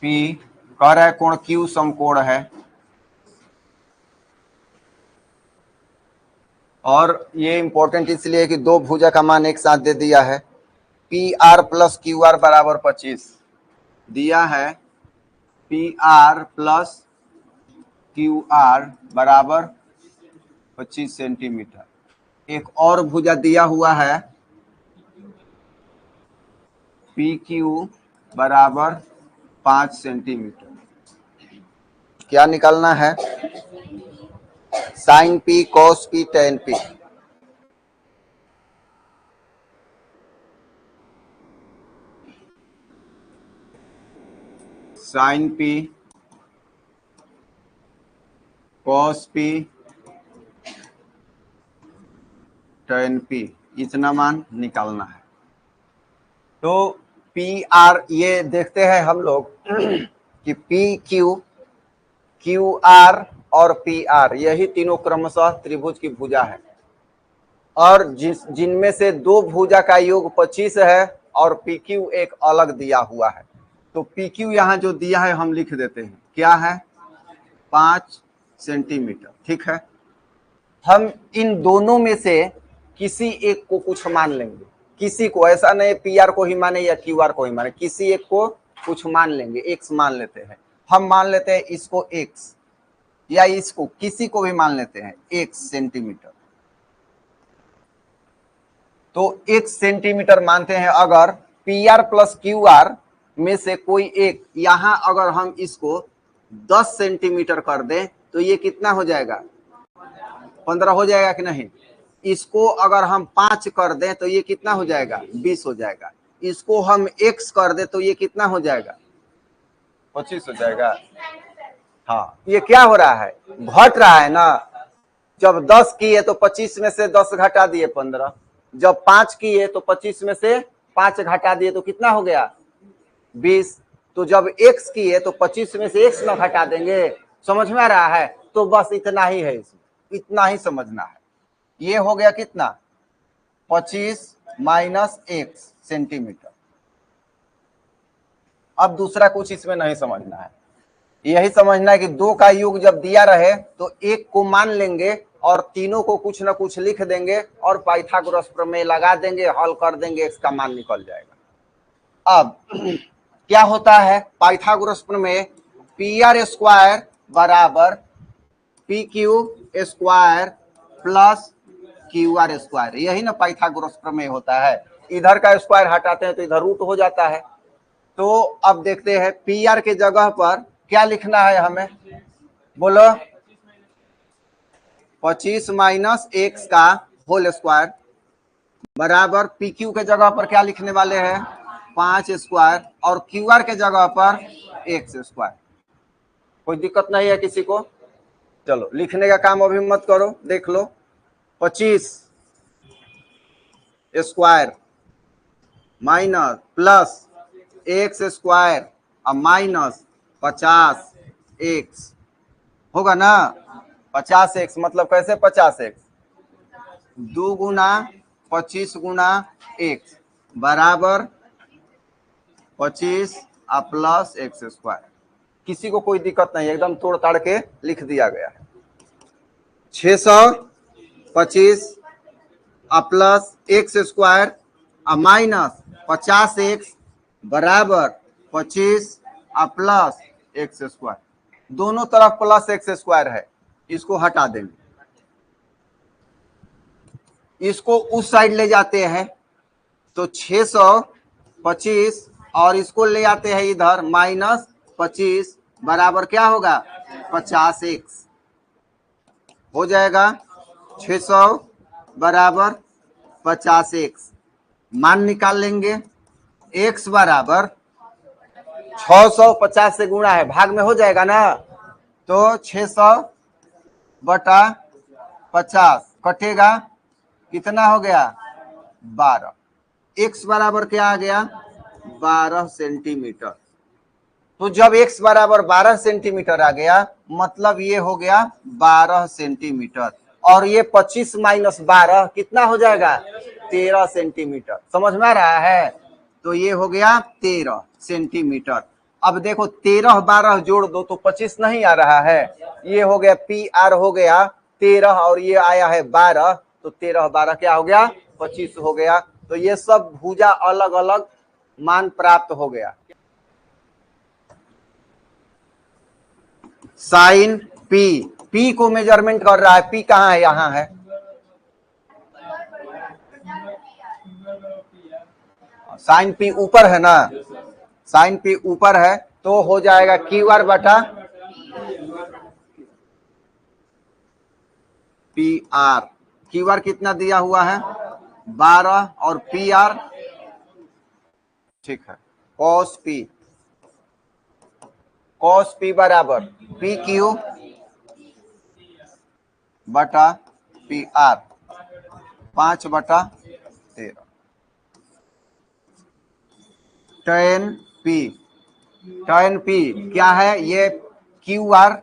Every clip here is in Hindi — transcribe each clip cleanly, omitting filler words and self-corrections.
P कह रहा है कोण Q समकोण है, और ये इंपॉर्टेंट इसलिए है कि दो भुजा का मान एक साथ दे दिया है। PR प्लस QR बराबर 25 दिया है। PR प्लस QR बराबर 25 सेंटीमीटर। एक और भुजा दिया हुआ है PQ बराबर 5 सेंटीमीटर। क्या निकालना है? Sine P, cos P, tan P। Sine P, cos P, tan P, इतना मान निकालना है। तो PR ये देखते हैं हम लोग कि PQ, QR और PR यही तीनों क्रमशः त्रिभुज की भुजा है, और जिनमें से दो भुजा का योग 25 है और PQ एक अलग दिया हुआ है। तो PQ यहाँ जो दिया है हम लिख देते हैं, क्या है? 5 सेंटीमीटर। ठीक है, हम इन दोनों में से किसी एक को कुछ मान लेंगे, किसी को, ऐसा नहीं PR को ही माने या QR को ही माने, किसी एक को कुछ मान लेंगे। X मान लेते हैं, हम मान लेते हैं इसको X, या इसको किसी को भी मान लेते हैं X सेंटीमीटर। तो X सेंटीमीटर मानते हैं। अगर PR प्लस QR में से कोई एक, यहां अगर हम इसको 10 सेंटीमीटर कर दें तो ये कितना हो जाएगा? 15 हो जाएगा कि नहीं? इसको अगर हम 5 कर दें तो ये कितना हो जाएगा? 20 हो जाएगा। इसको हम X कर दें तो ये कितना हो जाएगा? 25 हो जाएगा। हाँ, ये क्या हो रहा है? घट रहा है ना। जब 10 किए तो 25 में से 10 घटा दिए 15, जब 5 किए तो 25 में से 5 घटा दिए तो कितना हो गया? 20। तो जब X किए तो 25 में से X न घटा देंगे। समझ में आ रहा है? तो बस इतना ही है, इसमें इतना ही समझना है। ये हो गया कितना? 25 माइनस X सेंटीमीटर। अब दूसरा कुछ इसमें नहीं समझना है, यही समझना है कि दो का योग जब दिया रहे तो एक को मान लेंगे और तीनों को कुछ ना कुछ लिख देंगे और पाइथागोरस प्रमेय लगा देंगे, हल कर देंगे, X का मान निकल जाएगा। अब क्या होता है पाइथागोरस प्रमेय? PR स्क्वायर बराबर PQ square plus QR square, यही ना पाइथागोरस प्रमेय होता है। इधर का स्क्वायर हटाते हैं तो इधर रूट हो जाता है। तो अब देखते हैं PR के जगह पर क्या लिखना है हमें, बोलो? 25 माइनस X का होल स्क्वायर बराबर PQ के जगह पर क्या लिखने वाले हैं? 5 स्क्वायर, और QR के जगह पर X स्क्वायर। कोई दिक्कत नहीं है किसी को? चलो लिखने का काम अभी मत करो, देख लो। 25 square minus plus X square और माइनस 50X होगा ना। 50X मतलब कैसे 50X? 2 गुना 25 गुना X बराबर 25 प्लस X स्क्वायर। किसी को कोई दिक्कत नहीं, एकदम तोड़ ताड़ के लिख दिया गया है। 625 plus X square minus 50X बराबर 25 प्लस X स्क्वायर। दोनों तरफ प्लस X स्क्वायर है, इसको हटा देंगे, इसको उस साइड ले जाते हैं तो 625 और इसको ले आते हैं इधर माइनस 25 बराबर क्या होगा? 50X हो जाएगा। 600 बराबर 50X मान निकाल लेंगे। X बराबर 650 से गुणा है, भाग में हो जाएगा ना। तो 600 बटा 50 कटेगा, कितना हो गया? 12। X बराबर क्या आ गया? 12 सेंटीमीटर। तो जब X बराबर 12 सेंटीमीटर आ गया मतलब ये हो गया 12 सेंटीमीटर, और ये 25 माइनस 12 कितना हो जाएगा? 13 सेंटीमीटर। समझ में आ रहा है? तो ये हो गया 13 सेंटीमीटर। अब देखो 13 12 जोड़ दो तो 25 नहीं आ रहा है। ये हो गया पी आर हो गया 13 और ये आया है 12, तो 13 12 क्या हो गया 25 हो गया। तो ये सब भुजा अलग अलग मान प्राप्त हो गया। साइन पी, पी को मेजरमेंट कर रहा है, पी कहाँ है, यहाँ है। साइन पी ऊपर है ना, साइन पी ऊपर है तो हो जाएगा क्यू आर बटा पी आर। क्यू आर कितना दिया हुआ है 12 और पी आर, ठीक है, कॉस पी बराबर पी क्यू बटा पी आर 5/13। टेन पी क्या है, ये क्यू आर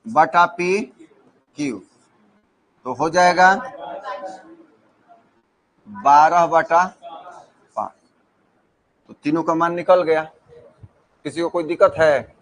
बटा पी क्यू, तो हो जाएगा 12/5। तो तीनों का मान निकल गया। किसी को कोई दिक्कत है?